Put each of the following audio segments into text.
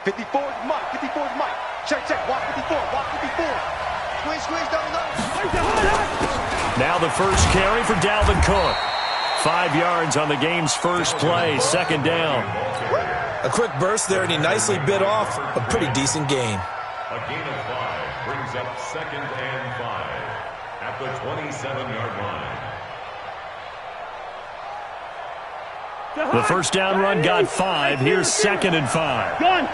54 is Mike. 54 is Mike. Check, check. Walk 54. Walk 54. Squeeze, squeeze, double. Now the first carry for Dalvin Cook. 5 yards on the game's first play. Second down. A quick burst there, and he nicely bit off a pretty decent gain. A gain of 5 brings up 2nd and 5 at the 27-yard line. The first down run got 5. Here's 2nd and 5. Gun.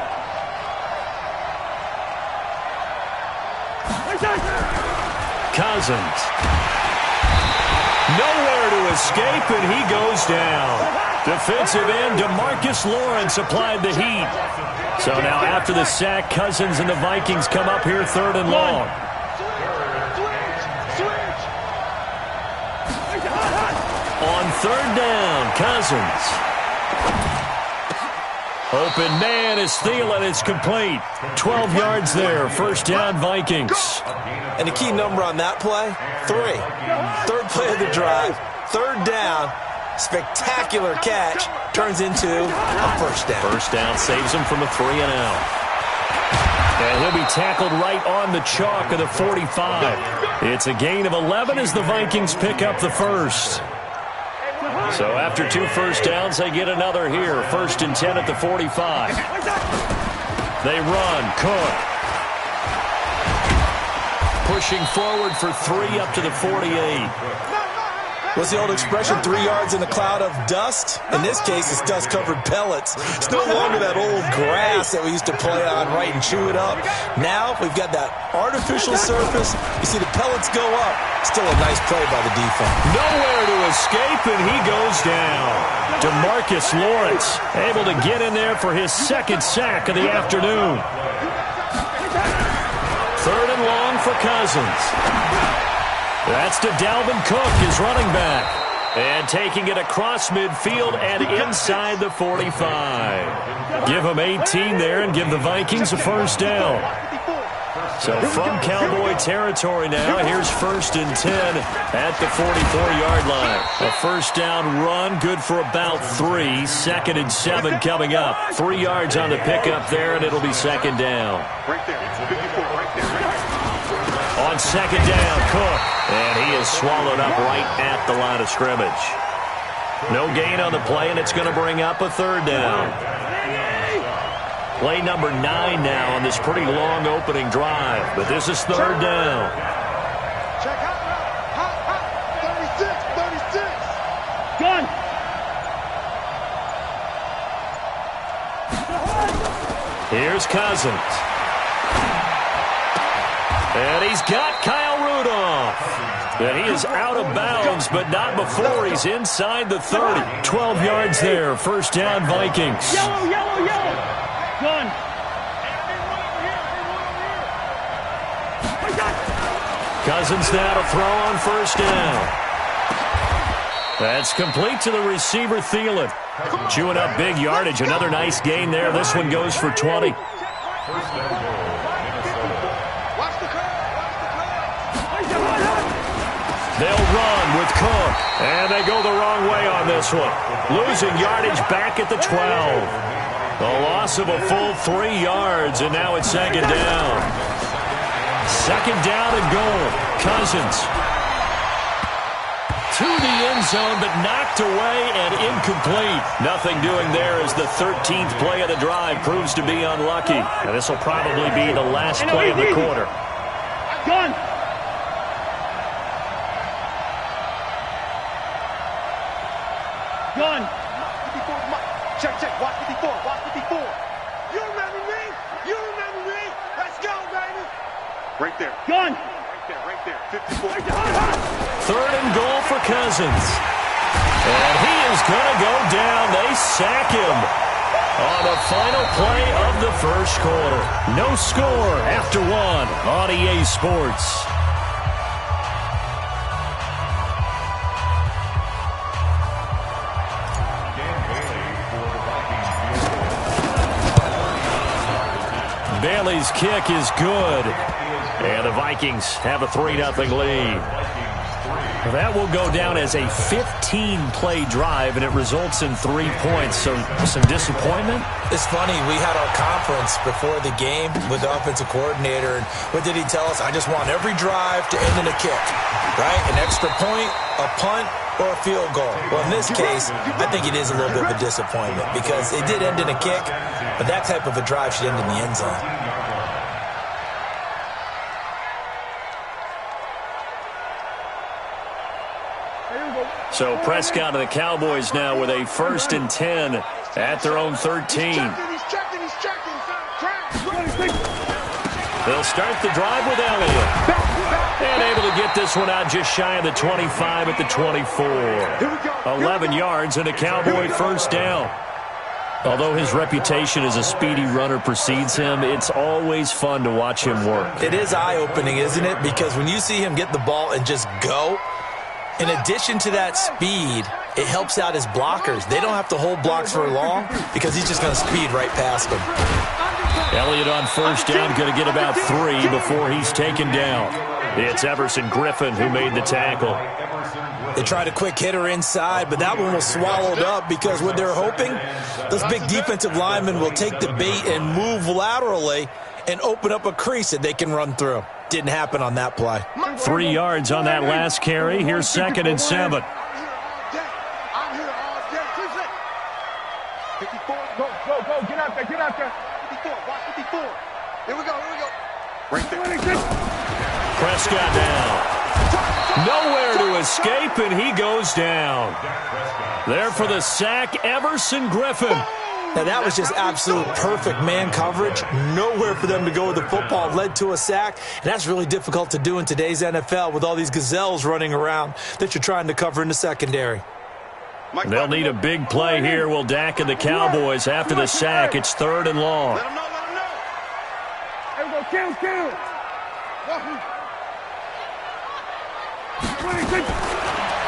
Cousins. Nowhere to escape, and he goes down. Defensive end DeMarcus Lawrence applied the heat. So now after the sack, Cousins and the Vikings come up here 3rd and long. On 3rd down, Cousins. Open man is Thielen. It's complete. 12 yards there. First down, Vikings. And the key number on that play, 3. 3rd play of the drive. 3rd down. Spectacular catch. Turns into a first down. First down saves him from a 3 and out. And he'll be tackled right on the chalk of the 45. It's a gain of 11 as the Vikings pick up the first. So after 2 first downs, they get another here. 1st and 10 at the 45. They run. Cook. Pushing forward for 3 up to the 48. What's the old expression, 3 yards in a cloud of dust? In this case, it's dust-covered pellets. It's no longer that old grass that we used to play on, right, and chew it up. Now we've got that artificial surface. You see the pellets go up. Still a nice play by the defense. Nowhere to escape, and he goes down. DeMarcus Lawrence able to get in there for his 2nd sack of the afternoon. 3rd and long for Cousins. That's to Dalvin Cook, his running back. And taking it across midfield and inside the 45. Give him 18 there and give the Vikings a first down. So from Cowboy territory now, here's 1st and 10 at the 44-yard line. A first down run, good for about 3. 2nd and 7 coming up. 3 yards on the pickup there, and it'll be 2nd down. Right there. 54 right there. On 2nd down, Cook. And he is swallowed up right at the line of scrimmage. No gain on the play, and it's going to bring up a 3rd down. Play number 9 now on this pretty long opening drive. But this is 3rd down. Check out. Hot. 36. Gun. Here's Cousins. And he's got Kyle Rudolph. And he is out of bounds, but not before he's inside the 30. 12 yards there. First down, Vikings. Yellow. Gun. Cousins now to throw on first down. That's complete to the receiver, Thielen. Chewing up big yardage. Another nice gain there. This one goes for 20. They'll run with Cook. And they go the wrong way on this one. Losing yardage back at the 12. A loss of a full 3 yards, and now it's 2nd down. 2nd down and goal. Cousins to the end zone, but knocked away and incomplete. Nothing doing there as the 13th play of the drive proves to be unlucky. And this will probably be the last play of the quarter. Gun. Gun. 54 is Mike. Check. Walk 54. Walk 54. You remember me? Let's go, baby. Right there. Gun. Right there. 54. 3rd and goal for Cousins. And he is going to go down. They sack him on the final play of the first quarter. No score after 1 on EA Sports. Bailey's kick is good. And the Vikings have a 3-0 lead. That will go down as a 15-play drive, and it results in 3 points. So some disappointment? It's funny. We had our conference before the game with the offensive coordinator, and what did he tell us? I just want every drive to end in a kick, right? An extra point, a punt, or a field goal. Well, in this case, I think it is a little bit of a disappointment because it did end in a kick, but that type of a drive should end in the end zone. So Prescott and the Cowboys now with a 1st and 10 at their own 13. They'll start the drive with Elliott. And able to get this one out just shy of the 25 at the 24. 11 yards and a Cowboy 1st down. Although his reputation as a speedy runner precedes him, it's always fun to watch him work. It is eye-opening, isn't it? Because when you see him get the ball and just go, in addition to that speed, it helps out his blockers. They don't have to hold blocks for long because he's just going to speed right past them. Elliott on 1st down, going to get about 3 before he's taken down. It's Everson Griffin who made the tackle. They tried a quick hitter inside, but that one was swallowed up because what they're hoping, those big defensive linemen will take the bait and move laterally and open up a crease that they can run through. Didn't happen on that play. 3 yards on that last carry. Here's 2nd and 7. I'm here all day. 54. Go. Get out there. 54. Watch 54. Here we go. Right there. Prescott down. Nowhere to escape, and he goes down. There for the sack, Everson Griffin. Now, that was just absolute perfect man coverage. Nowhere for them to go with the football. Led to a sack, and that's really difficult to do in today's NFL with all these gazelles running around that you're trying to cover in the secondary. They'll need a big play here. Will Dak and the Cowboys after the sack. It's 3rd and long. Let him know. There we go. Kill.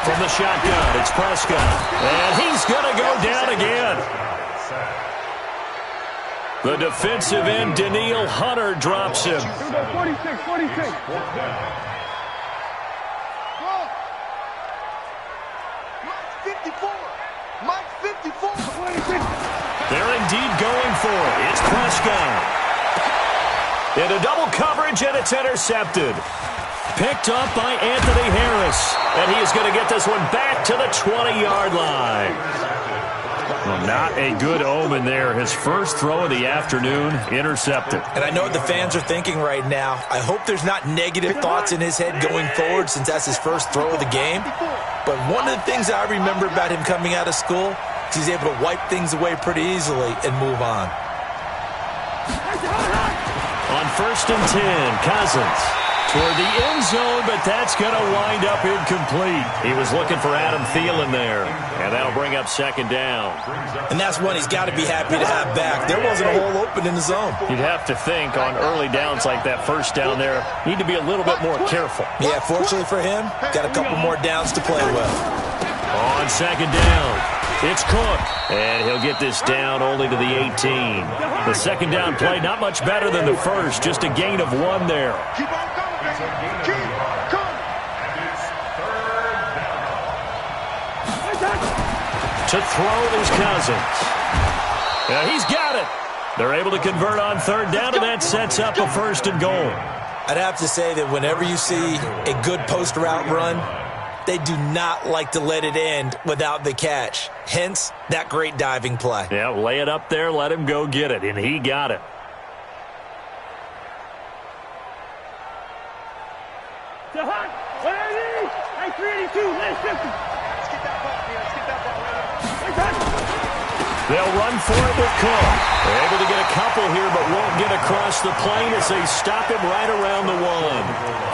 From the shotgun, it's Prescott. And he's going to go down again. The defensive end, Danielle Hunter, drops him. 46. Mike 54. They're indeed going for it. It's Prescott. Into double coverage, and it's intercepted. Picked up by Anthony Harris. And he is going to get this one back to the 20-yard line. Well, not a good omen there. His first throw of the afternoon, intercepted. And I know what the fans are thinking right now. I hope there's not negative thoughts in his head going forward since that's his first throw of the game. But one of the things I remember about him coming out of school is he's able to wipe things away pretty easily and move on. On 1st and 10, Cousins toward the end zone, but that's going to wind up incomplete. He was looking for Adam Thielen there, and that'll bring up 2nd down. And that's one he's got to be happy to have back. There wasn't a hole open in the zone. You'd have to think on early downs like that 1st down there, need to be a little bit more careful. Yeah, fortunately for him, got a couple more downs to play with. On 2nd down, it's Cook, and he'll get this down only to the 18. The 2nd down play, not much better than the first, just a gain of 1 there. Keep on coming, baby. Keep coming. To throw is Cousins. And he's got it. They're able to convert on 3rd down, and that sets up a 1st and goal. I'd have to say that whenever you see a good post route run, they do not like to let it end without the catch. Hence, that great diving play. Yeah, lay it up there, let him go get it, and he got it. What are these? 382. Let's get that ball. They'll run for it with Cook. They're able to get a couple here, but won't get across the plane as they stop him right around the 1.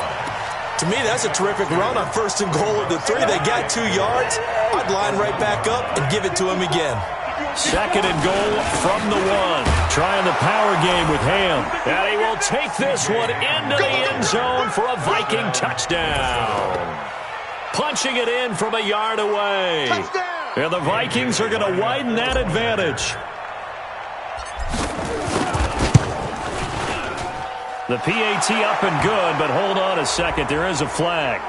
To me, that's a terrific run on 1st and goal at the 3. They got 2 yards. I'd line right back up and give it to him again. 2nd and goal from the 1. Trying the power game with Ham. And he will take this one into the end zone for a Viking touchdown. Punching it in from a yard away. And the Vikings are going to widen that advantage. The PAT up and good, but hold on a second. There is a flag.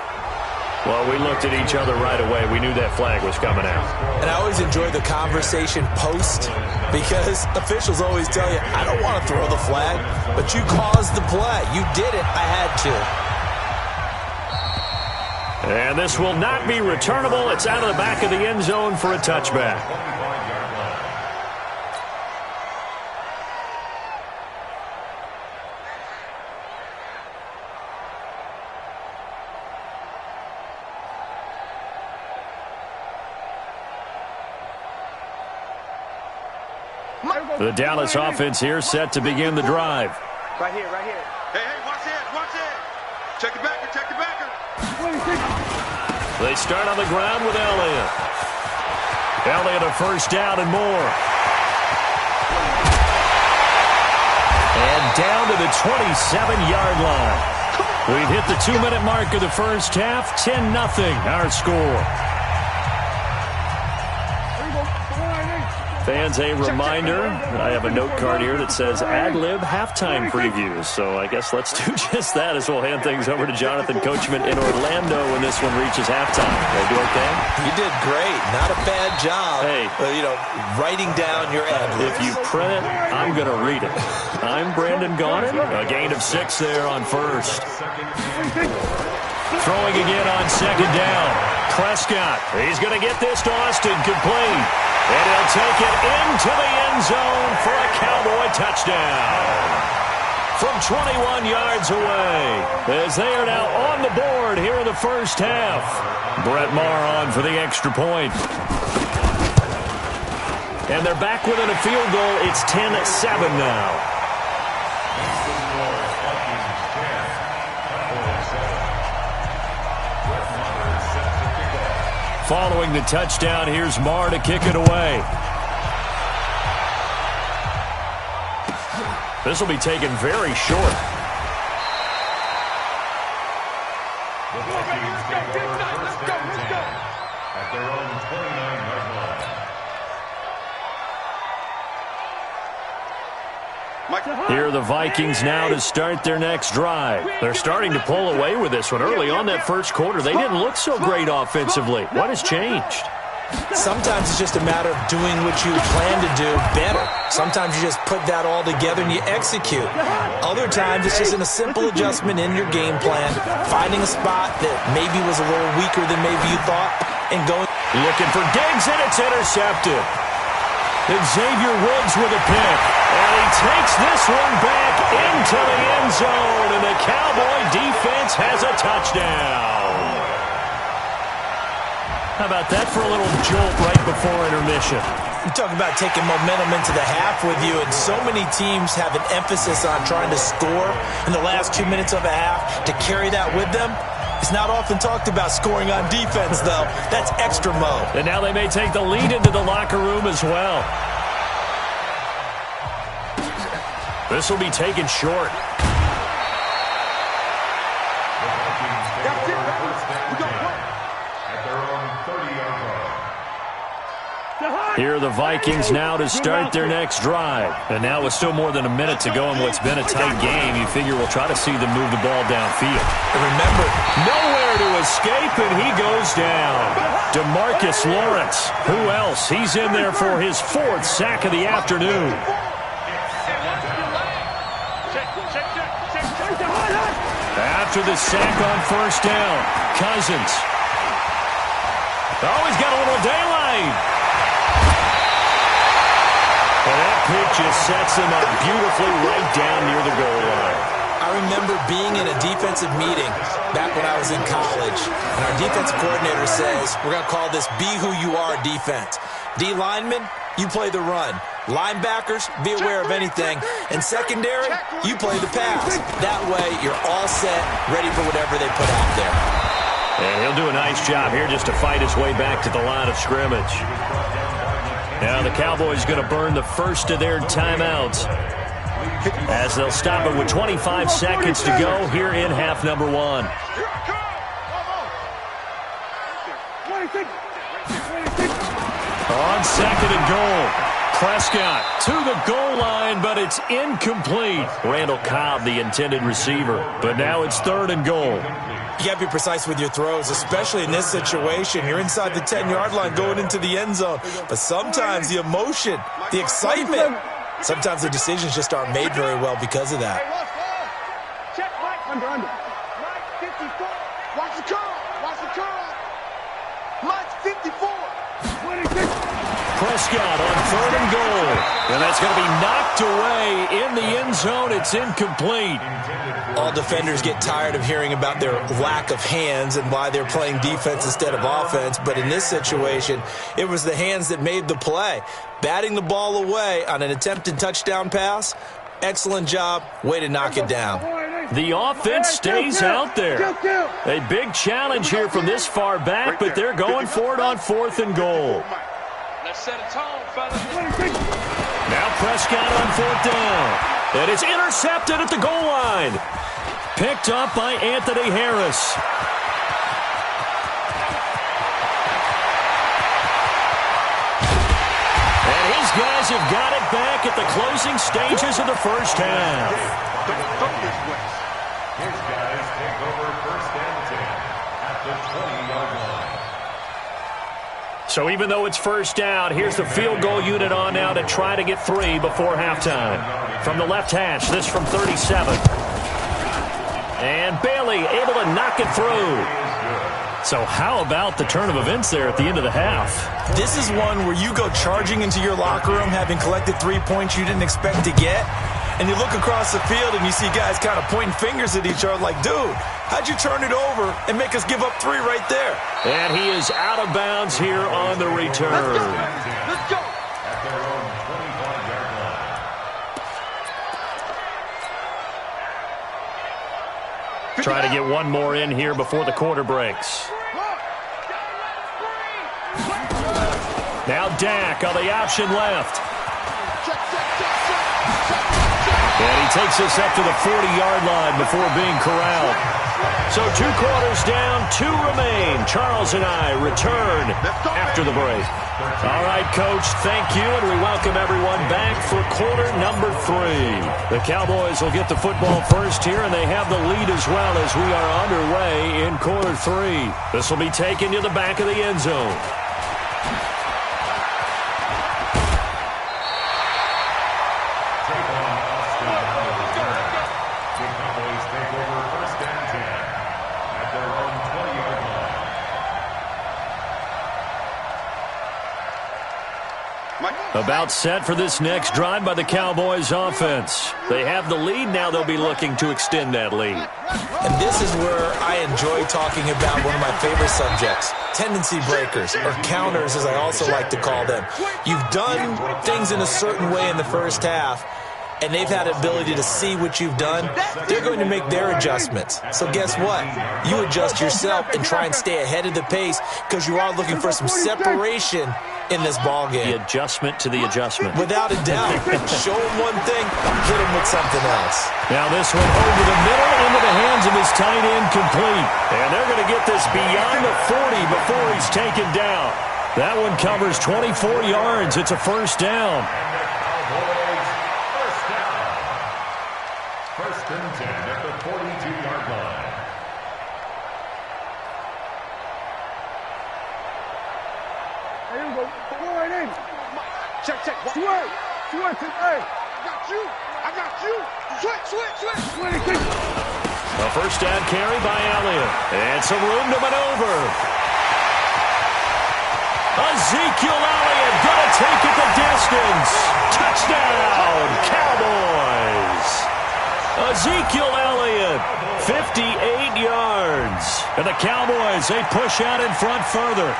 Well, we looked at each other right away. We knew that flag was coming out. And I always enjoy the conversation post because officials always tell you, I don't want to throw the flag, but you caused the play. You did it. I had to. And this will not be returnable. It's out of the back of the end zone for a touchback. The Dallas offense here set to begin the drive. Right here, right here. Hey, watch it, watch it. Check it backer, check it backer. They start on the ground with Elliott. Elliott a first down and more. And down to the 27-yard line. We've hit the 2-minute mark of the first half. 10-0 our score. Fans, a reminder, I have a note card here that says ad-lib halftime previews. So I guess let's do just that as we'll hand things over to Jonathan Coachman in Orlando when this one reaches halftime. Did I do okay? You did great. Not a bad job. Hey. Writing down your ad-lib. If you print it, I'm going to read it. I'm Brandon Gaudin. A gain of 6 there on first. Throwing again on second down. Prescott, he's going to get this to Austin, complete. And he'll take it into the end zone for a Cowboy touchdown. From 21 yards away, as they are now on the board here in the first half. Brett Maher on for the extra point. And they're back within a field goal. It's 10-7 now. Following the touchdown, here's Maher to kick it away. This will be taken very short. The Vikings take over first down and 10 at their own 29-yard line. Here are the Vikings now to start their next drive. They're starting to pull away with this one. Early on that first quarter, they didn't look so great offensively. What has changed? Sometimes it's just a matter of doing what you plan to do better. Sometimes you just put that all together and you execute. Other times it's just a simple adjustment in your game plan, finding a spot that maybe was a little weaker than maybe you thought, and going. Looking for Diggs, and it's intercepted. Xavier Woods with a pick. And he takes this one back into the end zone, and the Cowboy defense has a touchdown. How about that for a little jolt right before intermission? You talk about taking momentum into the half with you, and so many teams have an emphasis on trying to score in the last 2 minutes of a half to carry that with them. It's not often talked about scoring on defense, though. That's extra mode. And now they may take the lead into the locker room as well. This will be taken short. Here are the Vikings now to start their next drive. And now with still more than a minute to go in what's been a tight game, you figure we'll try to see them move the ball downfield. And remember, nowhere to escape, and he goes down. DeMarcus Lawrence. Who else? He's in there for his 4th sack of the afternoon. After the sack on first down, Cousins. Oh, he's got a little daylight. And that pick just sets him up beautifully right down near the goal line. I remember being in a defensive meeting back when I was in college, and our defensive coordinator says, we're going to call this Be Who You Are defense. D linemen, you play the run. Linebackers, be aware of anything. And secondary, you play the pass. That way, you're all set, ready for whatever they put out there. And he'll do a nice job here just to fight his way back to the line of scrimmage. Now the Cowboys going to burn the first of their timeouts as they'll stop it with 25 seconds to go here in half number 1. On second and goal, Prescott to the goal line, but it's incomplete. Randall Cobb, the intended receiver. But now it's 3rd and goal. You got to be precise with your throws, especially in this situation. You're inside the 10-yard line going into the end zone. But sometimes the emotion, the excitement, sometimes the decisions just aren't made very well because of that. Check, Mike. Under. Mike, 54. Watch the curl. Watch the curl. Mike's 54. 26. Prescott on 3rd and goal. And that's going to be knocked away in the end zone. It's incomplete. All defenders get tired of hearing about their lack of hands and why they're playing defense instead of offense. But in this situation, it was the hands that made the play. Batting the ball away on an attempted touchdown pass, excellent job. Way to knock it down. The offense stays out there. A big challenge here from this far back, but they're going for it on 4th and goal. Let's set a tone, fellas. Now Prescott on 4th down. And it's intercepted at the goal line. Picked up by Anthony Harris. And his guys have got it back at the closing stages of the first half. His guys take over 1st and 10 at the 20-yard line. So even though it's 1st down, here's the field goal unit on now to try to get 3 before halftime. From the left hash, this from 37. And Bailey able to knock it through. So how about the turn of events there at the end of the half? This is one where you go charging into your locker room having collected 3 points you didn't expect to get. And you look across the field and you see guys kind of pointing fingers at each other like, dude, how'd you turn it over and make us give up 3 right there? And he is out of bounds here on the return. Let's go. At their own 25-yard line. Try to get one more in here before the quarter breaks. Now Dak on the option left. And he takes us up to the 40-yard line before being corralled. So 2 quarters down, 2 remain. Charles and I return after the break. All right, Coach, thank you, and we welcome everyone back for quarter number 3. The Cowboys will get the football first here, and they have the lead as well as we are underway in quarter 3. This will be taken to the back of the end zone. About set for this next drive by the Cowboys offense. They have the lead. Now they'll be looking to extend that lead. And this is where I enjoy talking about one of my favorite subjects, tendency breakers, or counters as I also like to call them. You've done things in a certain way in the first half, and they've had the ability to see what you've done. They're going to make their adjustments. So guess what? You adjust yourself and try and stay ahead of the pace because you are looking for some separation in this ball game. The adjustment to the adjustment. Without a doubt. Show him one thing, hit him with something else. Now this one over the middle into the hands of his tight end complete. And they're going to get this beyond the 40 before he's taken down. That one covers 24 yards. It's a 1st down. First and 10 at the 42-yard line. Here we go. Go right in. Check. Switch. Hey. I got you. Switch. 26. A 1st down carry by Elliott. And some room to maneuver. Ezekiel Elliott going to take it the distance. Touchdown, Cowboys. Ezekiel Elliott, 58 yards. And the Cowboys, they push out in front further.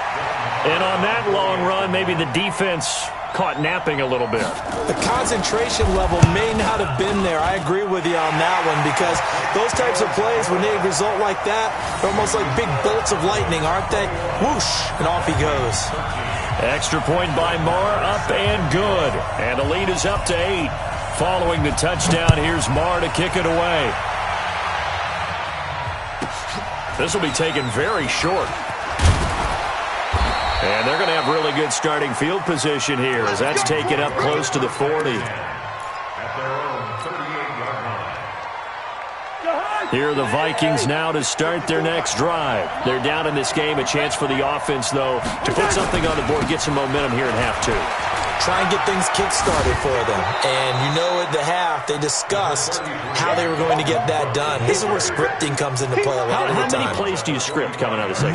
And on that long run, maybe the defense caught napping a little bit. The concentration level may not have been there. I agree with you on that one because those types of plays, when they result like that, they're almost like big bolts of lightning, aren't they? Whoosh, and off he goes. Extra point by Marr, up and good. And the lead is up to 8. Following the touchdown, here's Marr to kick it away. This will be taken very short. And they're going to have really good starting field position here as that's taken up close to the 40. Here are the Vikings now to start their next drive. They're down in this game. A chance for the offense, though, to put something on the board, get some momentum here in half two. Try and get things kick-started for them. And you know at the half, they discussed how they were going to get that done. This is where scripting comes into play a lot of the time. How many plays do you script coming out of the second?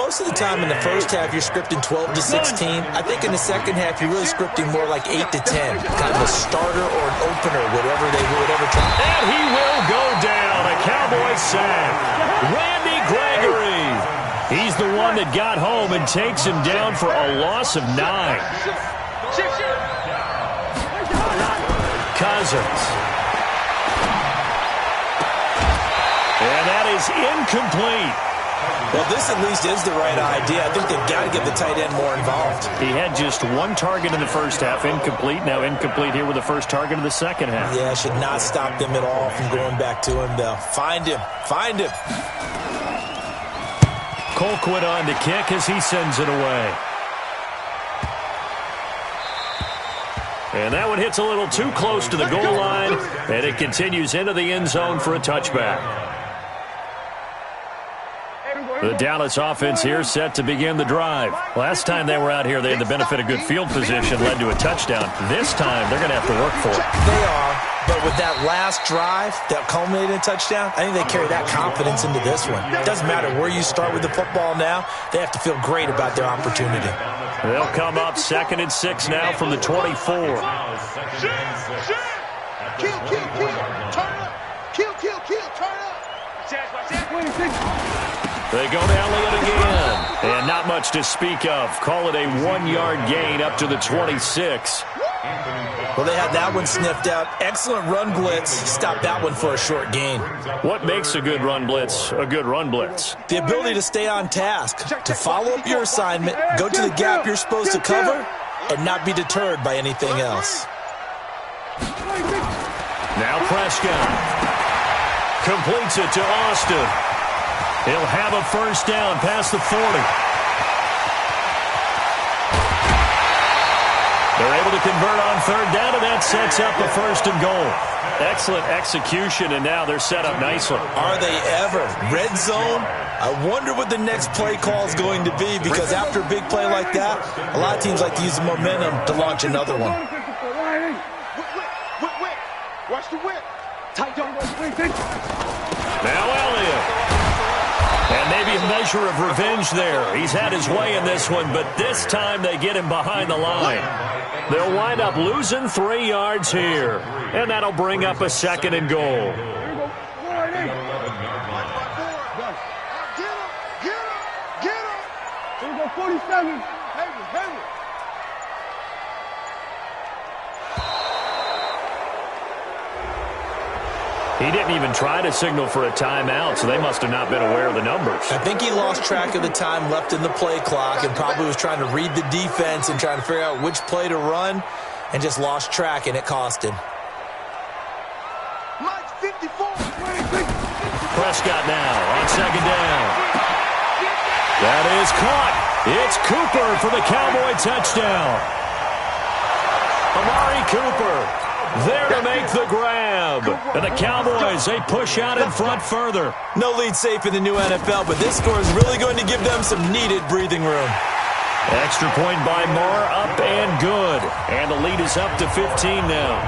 Most of the time in the first half, you're scripting 12 to 16. I think in the second half, you're really scripting more like 8 to 10. Kind of a starter or an opener, whatever they would ever try. And he will go down. A Cowboy sack. Randy Gregory. He's the one that got home and takes him down for a loss of 9. Cousins. And that is incomplete. Well, this at least is the right idea. I think they've got to get the tight end more involved. He had just one target in the first half, incomplete. Now incomplete here with the first target of the second half. Yeah, should not stop them at all from going back to him, though. Find him. Find him. Colquitt on to kick as he sends it away. And that one hits a little too close to the goal line, and it continues into the end zone for a touchback. The Dallas offense here set to begin the drive. Last time they were out here, they had the benefit of good field position, led to a touchdown. This time, they're going to have to work for it. They are, but with that last drive that culminated in a touchdown, I think they carry that confidence into this one. It doesn't matter where you start with the football now. They have to feel great about their opportunity. They'll come up 2nd and 6 now from the 24. Kill, kill, kill. Turn up. Kill, kill, kill. Turn up. They go to Elliott again. And not much to speak of. Call it a 1-yard gain up to the 26. Well, they had that one sniffed out. Excellent run blitz. Stop that one for a short gain. What makes a good run blitz a good run blitz? The ability to stay on task, to follow up your assignment, go to the gap you're supposed to cover, and not be deterred by anything else. Now Prescott completes it to Austin. He'll have a first down past the 40. They're able to convert on 3rd down, and that sets up a 1st and goal. Excellent execution, and now they're set up nicely. Are they ever? Red zone? I wonder what the next play call is going to be, because after a big play like that, a lot of teams like to use the momentum to launch another one. Whip. Watch the whip. Tight down. Now Elliott. And maybe a measure of revenge there. He's had his way in this one, but this time they get him behind the line. They'll wind up losing 3 yards here. And that'll bring up a 2nd and goal. Get him. Here we go, 47. Henry. He didn't even try to signal for a timeout, so they must have not been aware of the numbers. I think he lost track of the time left in the play clock and probably was trying to read the defense and trying to figure out which play to run and just lost track, and it cost him. Mike 54. Prescott now on 2nd down. That is caught. It's Cooper for the Cowboy touchdown. Amari Cooper there to make the grab. And the Cowboys, they push out in front further. No lead safe in the new NFL, but this score is really going to give them some needed breathing room. Extra point by Marr, up and good. And the lead is up to 15 now.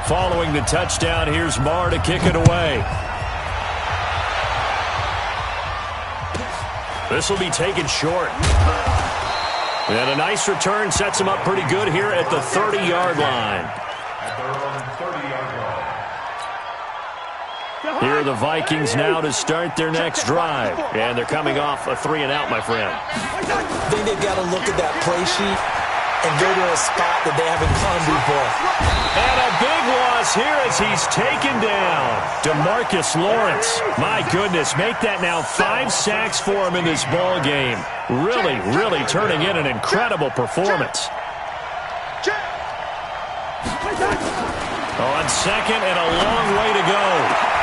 Following the touchdown, here's Marr to kick it away. This will be taken short. And a nice return sets him up pretty good here at the 30-yard line. Here are the Vikings now to start their next drive. And they're coming off a 3-and-out, my friend. I think they've got to look at that play sheet and go to a spot that they haven't gone before. And a big loss here as he's taken down. DeMarcus Lawrence. My goodness, make that now 5 sacks for him in this ball game. Really, really turning in an incredible performance. On 2nd and a long way to go.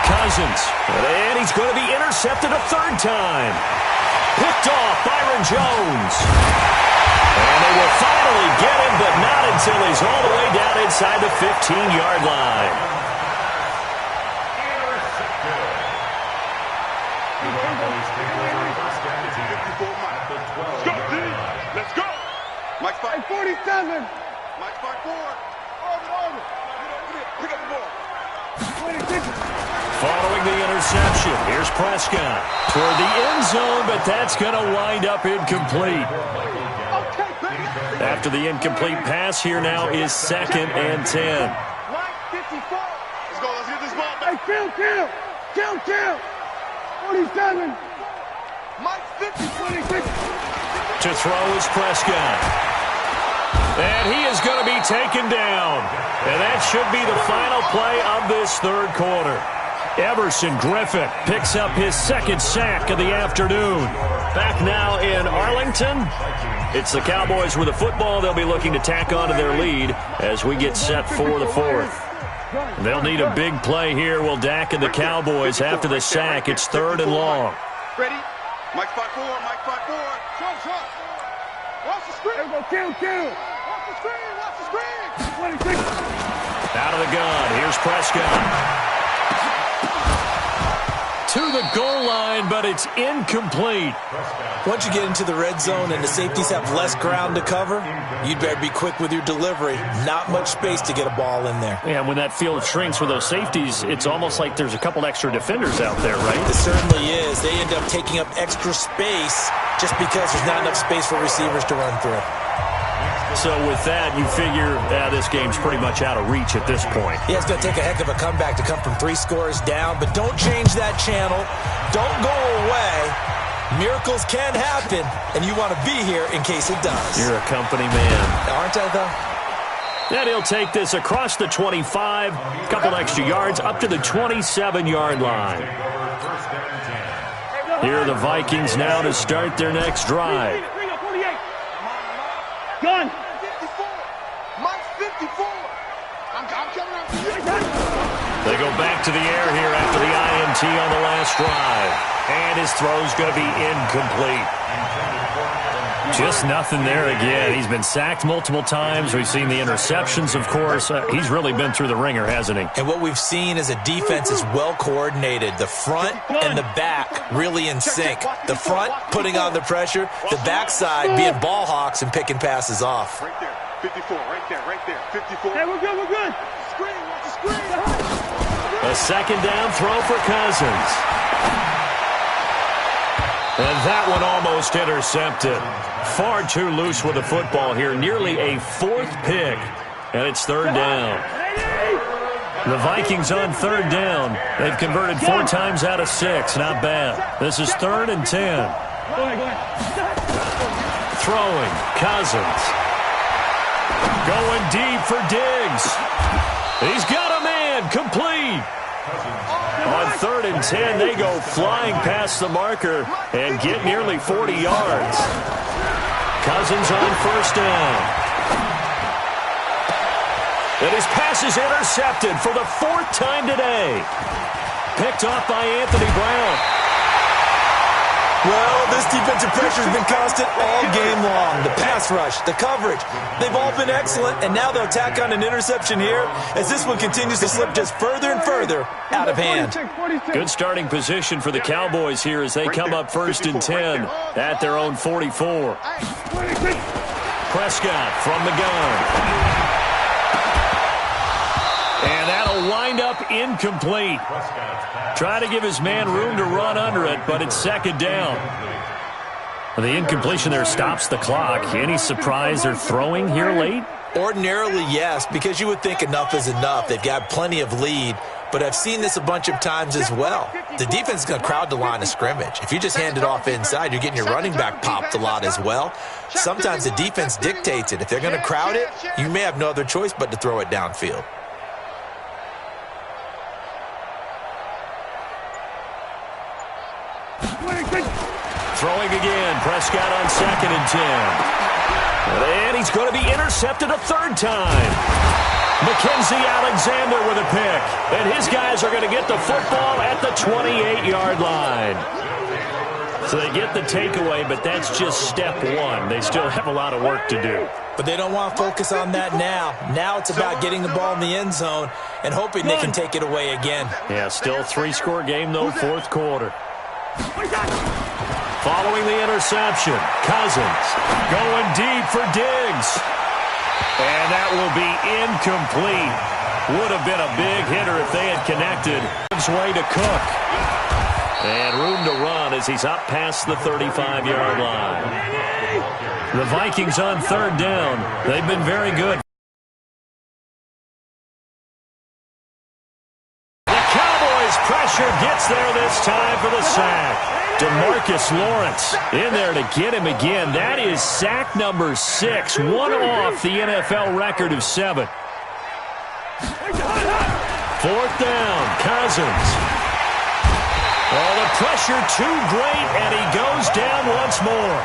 Cousins. And he's going to be intercepted a third time. Picked off Byron Jones. And they will finally get him, but not until he's all the way down inside the 15-yard line. Let's go. Mike's 547. Mike's 5-4. Over. Pick up the ball. 26. Following the interception, here's Prescott toward the end zone, but that's going to wind up incomplete. After the incomplete pass, here now is 2nd and 10. Mike 54. Let's go. Let's get this ball back. Kill. 47. Mike 50. 26. To throw is Prescott. And he is going to be taken down. And that should be the final play of this third quarter. Everson Griffin picks up his 2nd sack of the afternoon. Back now in Arlington. It's the Cowboys with the football. They'll be looking to tack on to their lead as we get set for the 4th. They'll need a big play here. Will Dak and the Cowboys after the sack. It's 3rd and long. Ready? Mike 5-4. Mike 5-4. Shot. Watch the screen. There we go. Kill. Watch the screen. 26. Out of the gun. Here's Prescott. To the goal line, but it's incomplete. Once you get into the red zone and the safeties have less ground to cover, you'd better be quick with your delivery. Not much space to get a ball in there. Yeah, when that field shrinks with those safeties, it's almost like there's a couple extra defenders out there, right? It certainly is. They end up taking up extra space just because there's not enough space for receivers to run through. So with that, you figure this game's pretty much out of reach at this point. Yeah, it's going to take a heck of a comeback to come from 3 scores down, but don't change that channel. Don't go away. Miracles can happen, and you want to be here in case it does. You're a company man. Aren't I, though? And he'll take this across the 25, a couple extra yards, up to the 27-yard line. Here are the Vikings now to start their next drive. Gun. 54. Mike 54. I'm coming up to you. They go back to the air here after the INT on the last drive. And his throw's going to be incomplete. Just nothing there again. He's been sacked multiple times. We've seen the interceptions, of course. He's really been through the ringer, hasn't he? And what we've seen is a defense is well coordinated. The front and the back really in sync. The front putting on the pressure. The backside being ball hawks and picking passes off. Right there. 54. Right there. 54. Hey, we're good. Screen. Watch the screen. A 2nd down throw for Cousins. And that one almost intercepted. Far too loose with the football here. Nearly a 4th pick. And it's 3rd down. The Vikings on 3rd down. They've converted 4 times out of 6. Not bad. This is 3rd and 10. Go ahead. Throwing. Cousins. Going deep for Diggs. He's got a man. Complete. On 3rd and 10, they go flying past the marker and get nearly 40 yards. Cousins on 1st down. And his pass is intercepted for the 4th time today. Picked off by Anthony Brown. Well, this defensive pressure has been constant all game long. The pass rush, the coverage, they've all been excellent, and now they'll tack on an interception here as this one continues to slip just further and further out of hand. 46. Good starting position for the Cowboys here as they come up 1st and 10 at their own 44. 26. Prescott from the gun. And that'll wind up incomplete. Try to give his man room to run under it, but it's 2nd down. The incompletion there stops the clock. Any surprise they're throwing here late? Ordinarily, yes, because you would think enough is enough. They've got plenty of lead, but I've seen this a bunch of times as well. The defense is going to crowd the line of scrimmage. If you just hand it off inside, you're getting your running back popped a lot as well. Sometimes the defense dictates it. If they're going to crowd it, you may have no other choice but to throw it downfield. Throwing again. Prescott on 2nd and 10. And he's going to be intercepted a 3rd time. Mackenzie Alexander with a pick. And his guys are going to get the football at the 28-yard line. So they get the takeaway, but that's just step one. They still have a lot of work to do. But they don't want to focus on that now. Now it's about getting the ball in the end zone and hoping they can take it away again. Yeah, still 3-score game, though, fourth quarter. Following the interception, Cousins going deep for Diggs. And that will be incomplete. Would have been a big hitter if they had connected. His way to Cook. And room to run as he's up past the 35-yard line. The Vikings on third down. They've been very good. The Cowboys pressure gets there this time for the sack. DeMarcus Lawrence in there to get him again. That is sack number 6, one off the NFL record of 7. Fourth down, Cousins. Oh, the pressure too great, and he goes down once more.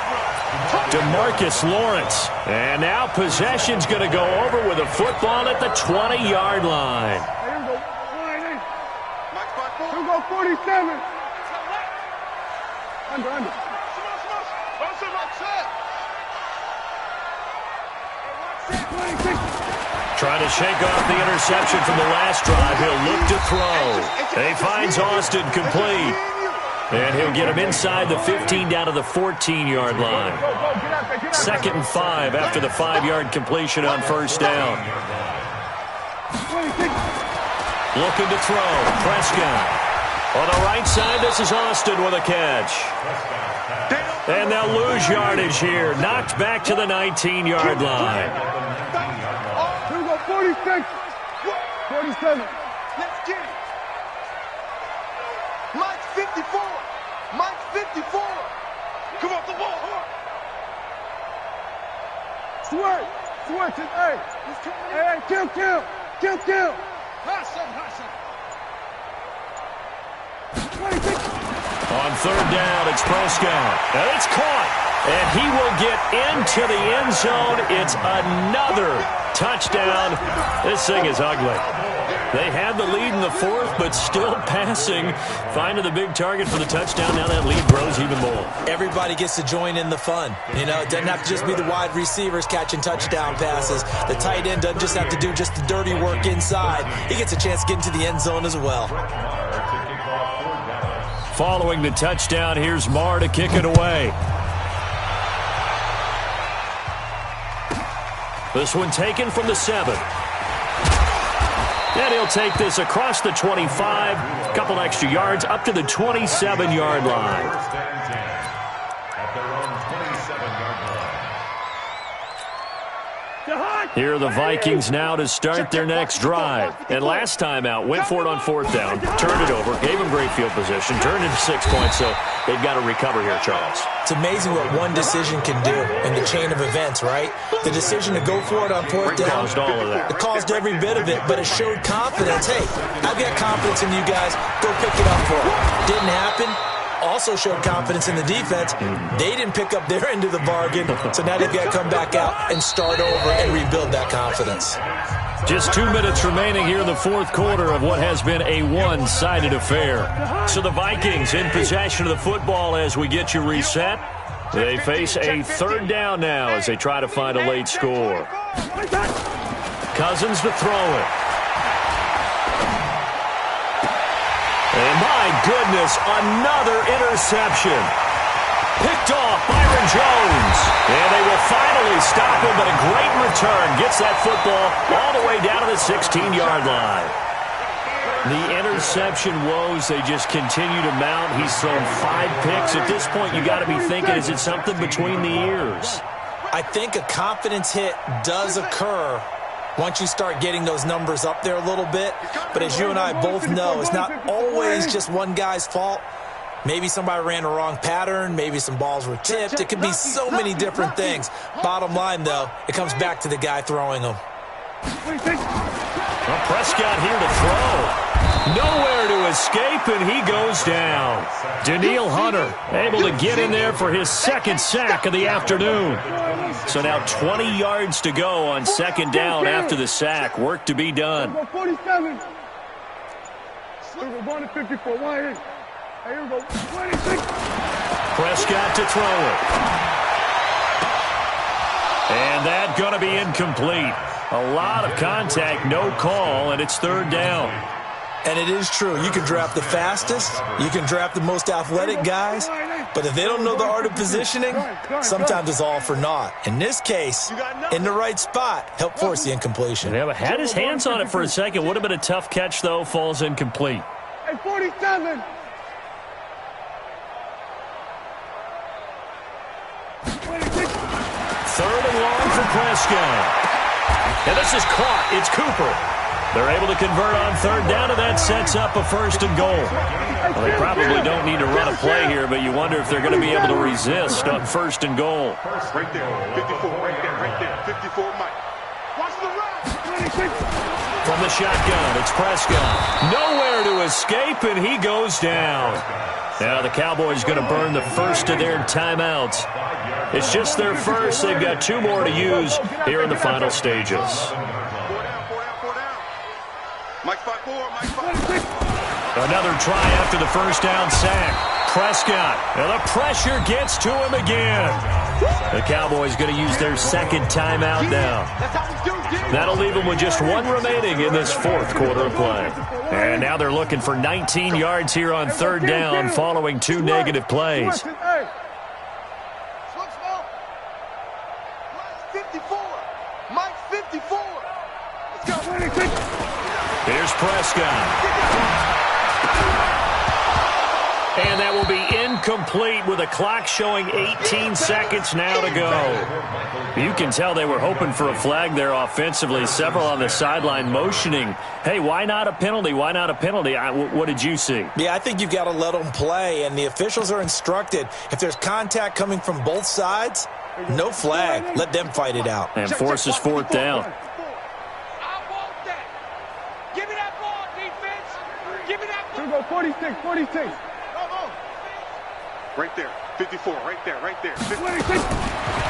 DeMarcus Lawrence. And now possession's going to go over with a football at the 20-yard line. Here go 47. Under. Trying to shake off the interception from the last drive. He'll look to throw. And he finds Austin complete. And he'll get him inside the 15 down to the 14-yard line. 2nd and 5 after the 5-yard completion on first down. Looking to throw. Prescott. On the right side, this is Austin with a catch. And they'll lose yardage here. Knocked back to the 19-yard line. 46. 47. Let's get it. Mike's 54. Mike's 54. Come off the ball. Switch. Hey, kill. Hustle. 26. On third down, it's Prescott. And it's caught. And he will get into the end zone. It's another touchdown. This thing is ugly. They had the lead in the fourth, but still passing. Finding the big target for the touchdown. Now that lead grows even more. Everybody gets to join in the fun. You know, it doesn't have to just be the wide receivers catching touchdown passes. The tight end doesn't just have to do just the dirty work inside. He gets a chance to get into the end zone as well. Following the touchdown, here's Marr to kick it away. This one taken from the 7. And he'll take this across the 25. A couple extra yards up to the 27-yard line. Here are the Vikings now to start their next drive. And last time out, went for it on fourth down, turned it over, gave them great field position, turned it to 6 points, so they've got to recover here, Charles. It's amazing what one decision can do in the chain of events, right? The decision to go for it on fourth down. Caused all of that. It caused every bit of it, but it showed confidence. Hey, I've got confidence in you guys. Go pick it up for it. Didn't happen. Also showed confidence in the defense. They didn't pick up their end of the bargain, so now they've got to come back out and start over and rebuild that confidence. Just 2 minutes remaining here in the fourth quarter of what has been a one-sided affair. So the Vikings in possession of the football as we get you reset. They face a third down now as they try to find a late score. Cousins to throw it. And my goodness, another interception. Picked off Byron Jones. And they will finally stop him, but a great return. Gets that football all the way down to the 16-yard line. The interception woes, they just continue to mount. He's thrown 5 picks. At this point, you got to be thinking, is it something between the ears? I think a confidence hit does occur once you start getting those numbers up there a little bit. But as you and I both know, it's not always just one guy's fault. Maybe somebody ran a wrong pattern. Maybe some balls were tipped. It could be so many different things. Bottom line, though, it comes back to the guy throwing them. Well, Prescott here to throw. Nowhere to escape, and he goes down. Danielle Hunter able to get in there for his second sack of the afternoon. So now 20 yards to go on second down after the sack. Work to be done. 47. Going to 54. Here we go. 26. Prescott to throw it. And that's going to be incomplete. A lot of contact, no call, and it's third down. And it is true. You can draft the fastest. You can draft the most athletic guys. But if they don't know the art of positioning, sometimes it's all for naught. In this case, in the right spot, help force the incompletion. Yeah, but had his hands on it for a second. Would have been a tough catch, though. Falls incomplete. Hey, 47. Third and long for Prescott. And this is caught. It's Cooper. They're able to convert on third down, and that sets up a first and goal. Well, they probably don't need to run a play here, but you wonder if they're going to be able to resist on first and goal. Right there, 54, right there, 54, Mike. Watch the run. From the shotgun, it's Prescott. Nowhere to escape, and he goes down. Now the Cowboys going to burn the first of their timeouts. It's just their first. They've got two more to use here in the final stages. Mike 5-4, Mike 5. Another try after the first down sack. Prescott, and the pressure gets to him again. The Cowboys going to use their second timeout now. That'll leave them with just one remaining in this fourth quarter of play. And now they're looking for 19 yards here on third down following two negative plays. 54. Mike 54. Let's go. Here's Prescott. And that will be incomplete with a clock showing 18 seconds now to go. You can tell they were hoping for a flag there offensively. Several on the sideline motioning, hey, why not a penalty? Why not a penalty? What did you see? Yeah, I think you've got to let them play, and the officials are instructed. If there's contact coming from both sides, no flag. Let them fight it out. And forces fourth down. Give me that ball, defense. Give me that ball. Here we go, 46. Right there, 54, right there. 26.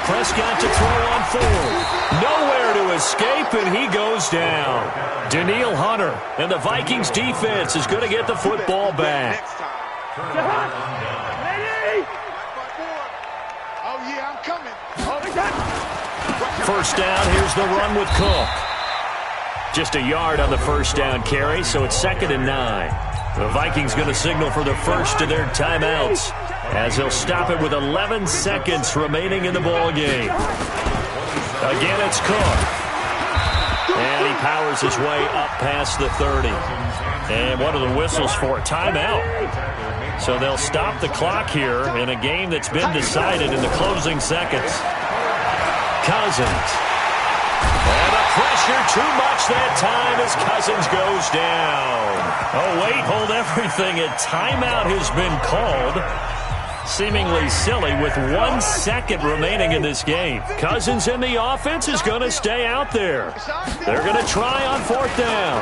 Prescott to throw on fourth. Nowhere to escape, and he goes down. Danielle Hunter, and the Vikings defense is going to get the football back. Next time. Ready? Oh, yeah, I'm coming. First down, here's the run with Cook. Just a yard on the first down carry, so it's 2nd and 9. The Vikings going to signal for the first of their timeouts as they'll stop it with 11 seconds remaining in the ball game. Again, it's Cook. And he powers his way up past the 30. And what are the whistles for? Timeout. So they'll stop the clock here in a game that's been decided in the closing seconds. Cousins. And the pressure too much that time as Cousins goes down. Oh, wait, hold everything. A timeout has been called. Seemingly silly with 1 second remaining in this game. Cousins in the offense is going to stay out there. They're going to try on fourth down.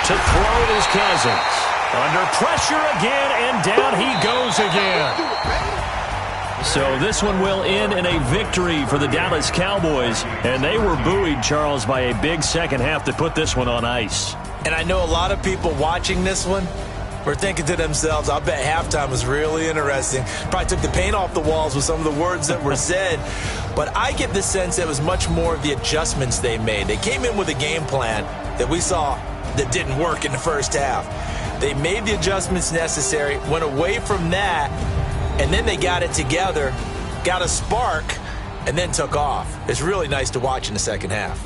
To throw it is Cousins. Under pressure again, and down he goes again. So this one will end in a victory for the Dallas Cowboys. And they were buoyed, Charles, by a big second half to put this one on ice. And I know a lot of people watching this one were thinking to themselves, I bet halftime was really interesting. Probably took the paint off the walls with some of the words that were said. But I get the sense it was much more of the adjustments they made. They came in with a game plan that we saw that didn't work in the first half. They made the adjustments necessary, went away from that, and then they got it together, got a spark, and then took off. It's really nice to watch in the second half.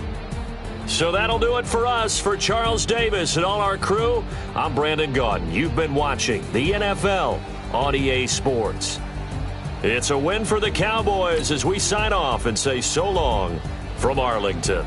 So that'll do it for us. For Charles Davis and all our crew, I'm Brandon Gaudin. You've been watching the NFL on EA Sports. It's a win for the Cowboys as we sign off and say so long from Arlington.